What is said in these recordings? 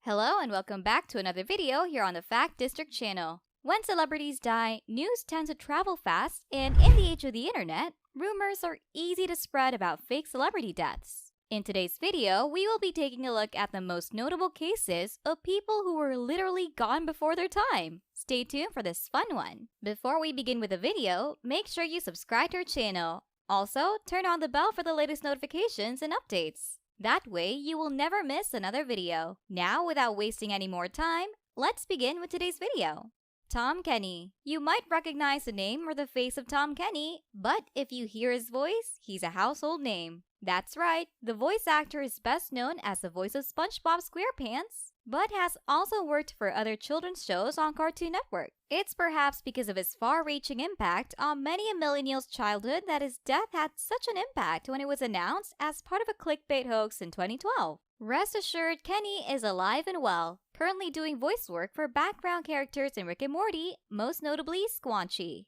Hello and welcome back to another video here on the Fact District channel. When celebrities die, news tends to travel fast, and in the age of the internet, rumors are easy to spread about fake celebrity deaths. In today's video, we will be taking a look at the most notable cases of people who were literally gone before their time. Stay tuned for this fun one. Before we begin with the video, make sure you subscribe to our channel. Also, turn on the bell for the latest notifications and updates. That way, you will never miss another video. Now, without wasting any more time, let's begin with today's video. Tom Kenny. You might recognize the name or the face of Tom Kenny, but if you hear his voice, he's a household name. That's right, the voice actor is best known as the voice of SpongeBob SquarePants, but has also worked for other children's shows on Cartoon Network. It's perhaps because of his far-reaching impact on many a millennial's childhood that his death had such an impact when it was announced as part of a clickbait hoax in 2012. Rest assured, Kenny is alive and well, currently doing voice work for background characters in Rick and Morty, most notably Squanchy.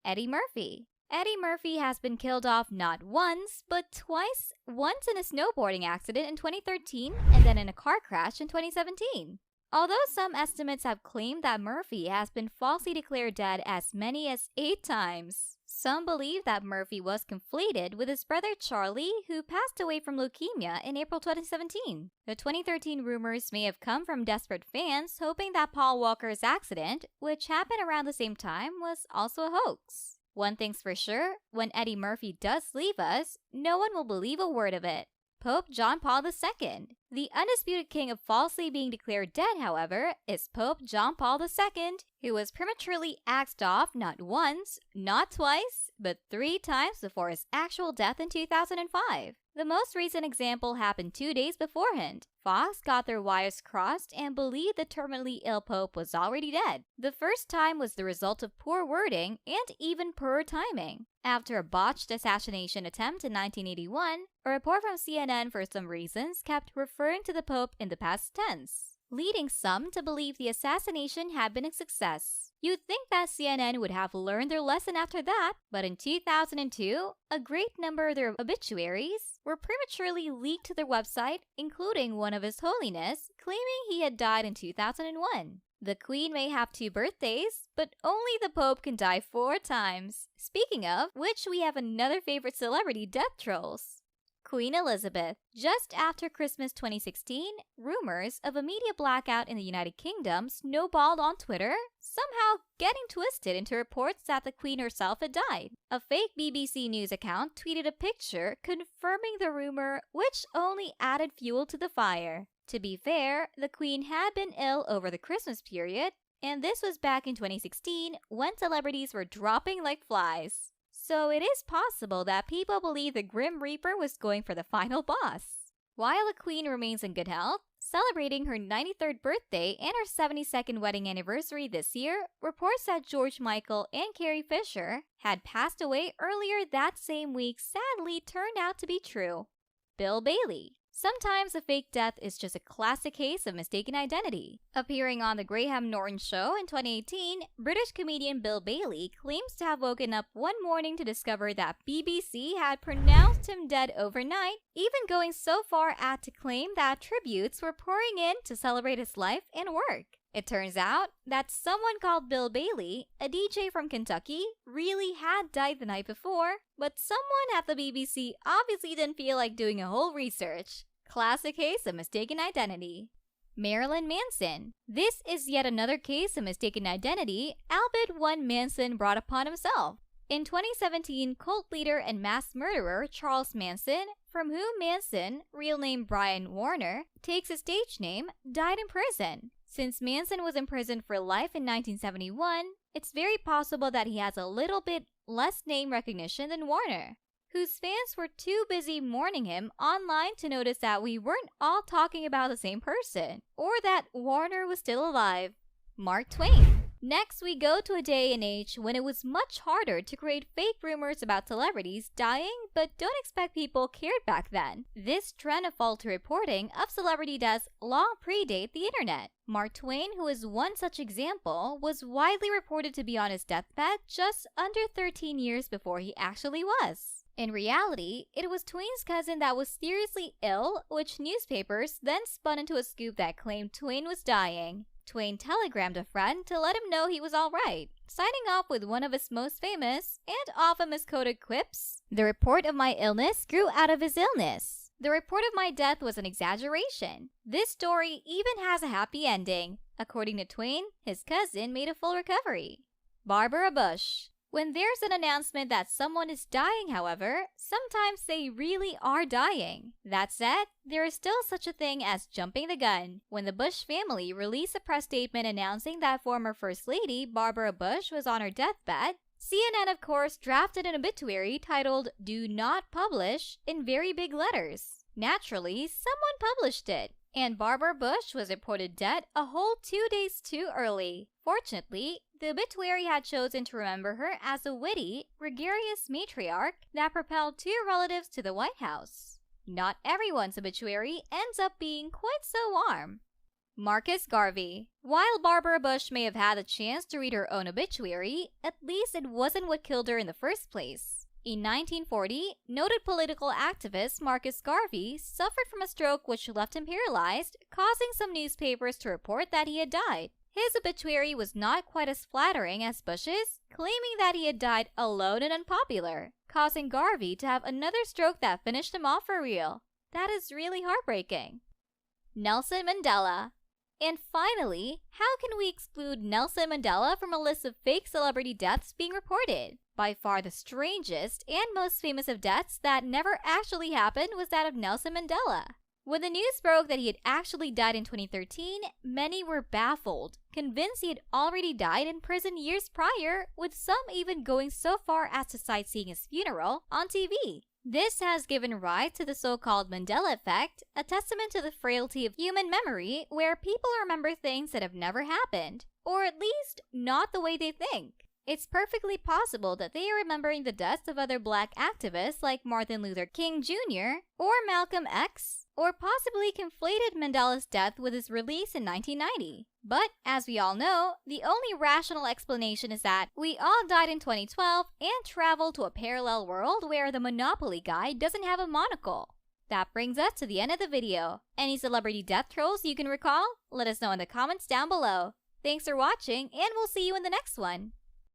Eddie Murphy. Eddie Murphy has been killed off not once, but twice, once in a snowboarding accident in 2013 and then in a car crash in 2017. Although some estimates have claimed that Murphy has been falsely declared dead as many as 8 times, some believe that Murphy was conflated with his brother Charlie, who passed away from leukemia in April 2017. The 2013 rumors may have come from desperate fans hoping that Paul Walker's accident, which happened around the same time, was also a hoax. One thing's for sure, when Eddie Murphy does leave us, no one will believe a word of it. Pope John Paul II. The undisputed king of falsely being declared dead, however, is Pope John Paul II, who was prematurely axed off not once, not twice, but 3 times before his actual death in 2005. The most recent example happened 2 days beforehand. Fox got their wires crossed and believed the terminally ill Pope was already dead. The first time was the result of poor wording and even poor timing. After a botched assassination attempt in 1981, a report from CNN for some reasons kept referring to the Pope in the past tense, leading some to believe the assassination had been a success. You'd think that CNN would have learned their lesson after that, but in 2002, a great number of their obituaries were prematurely leaked to their website, including one of His Holiness, claiming he had died in 2001. The Queen may have 2 birthdays, but only the Pope can die 4 times. Speaking of which, we have another favorite celebrity death trolls. Queen Elizabeth. Just after Christmas 2016, rumors of a media blackout in the United Kingdom snowballed on Twitter, somehow getting twisted into reports that the Queen herself had died. A fake BBC News account tweeted a picture confirming the rumor, which only added fuel to the fire. To be fair, the Queen had been ill over the Christmas period, and this was back in 2016 when celebrities were dropping like flies. So it is possible that people believe the Grim Reaper was going for the final boss. While the Queen remains in good health, celebrating her 93rd birthday and her 72nd wedding anniversary this year, reports that George Michael and Carrie Fisher had passed away earlier that same week sadly turned out to be true. Bill Bailey. Sometimes a fake death is just a classic case of mistaken identity. Appearing on The Graham Norton Show in 2018, British comedian Bill Bailey claims to have woken up one morning to discover that BBC had pronounced him dead overnight, even going so far as to claim that tributes were pouring in to celebrate his life and work. It turns out that someone called Bill Bailey, a DJ from Kentucky, really had died the night before, but someone at the BBC obviously didn't feel like doing a whole research. Classic case of mistaken identity. Marilyn Manson. This is yet another case of mistaken identity, albeit one Manson brought upon himself. In 2017, cult leader and mass murderer Charles Manson, from whom Manson, real name Brian Warner, takes his stage name, died in prison. Since Manson was imprisoned for life in 1971, it's very possible that he has a little bit less name recognition than Warner, whose fans were too busy mourning him online to notice that we weren't all talking about the same person, or that Warner was still alive. Mark Twain. Next, we go to a day and age when it was much harder to create fake rumors about celebrities dying, but don't expect people cared back then. This trend of faulty reporting of celebrity deaths long predate the internet. Mark Twain, who is one such example, was widely reported to be on his deathbed just under 13 years before he actually was. In reality, it was Twain's cousin that was seriously ill, which newspapers then spun into a scoop that claimed Twain was dying. Twain telegrammed a friend to let him know he was alright, signing off with one of his most famous and often misquoted quips: "The report of my illness grew out of his illness. The report of my death was an exaggeration. This story even has a happy ending. According to Twain, his cousin made a full recovery." Barbara Bush. When there's an announcement that someone is dying, however, sometimes they really are dying. That said, there is still such a thing as jumping the gun. When the Bush family released a press statement announcing that former First Lady Barbara Bush was on her deathbed, CNN, of course, drafted an obituary titled "Do Not Publish" in very big letters. Naturally, someone published it, and Barbara Bush was reported dead a whole 2 days too early. Fortunately, the obituary had chosen to remember her as a witty, gregarious matriarch that propelled 2 relatives to the White House. Not everyone's obituary ends up being quite so warm. Marcus Garvey. While Barbara Bush may have had a chance to read her own obituary, at least it wasn't what killed her in the first place. In 1940, noted political activist Marcus Garvey suffered from a stroke which left him paralyzed, causing some newspapers to report that he had died. His obituary was not quite as flattering as Bush's, claiming that he had died alone and unpopular, causing Garvey to have another stroke that finished him off for real. That is really heartbreaking. Nelson Mandela. And finally, how can we exclude Nelson Mandela from a list of fake celebrity deaths being reported? By far the strangest and most famous of deaths that never actually happened was that of Nelson Mandela. When the news broke that he had actually died in 2013, many were baffled, convinced he had already died in prison years prior, with some even going so far as to cite seeing his funeral on TV. This has given rise to the so-called Mandela effect, a testament to the frailty of human memory, where people remember things that have never happened, or at least not the way they think. It's perfectly possible that they are remembering the deaths of other Black activists like Martin Luther King Jr. or Malcolm X, or possibly conflated Mandela's death with his release in 1990. But, as we all know, the only rational explanation is that we all died in 2012 and traveled to a parallel world where the Monopoly guy doesn't have a monocle. That brings us to the end of the video. Any celebrity death trolls you can recall? Let us know in the comments down below. Thanks for watching, and we'll see you in the next one.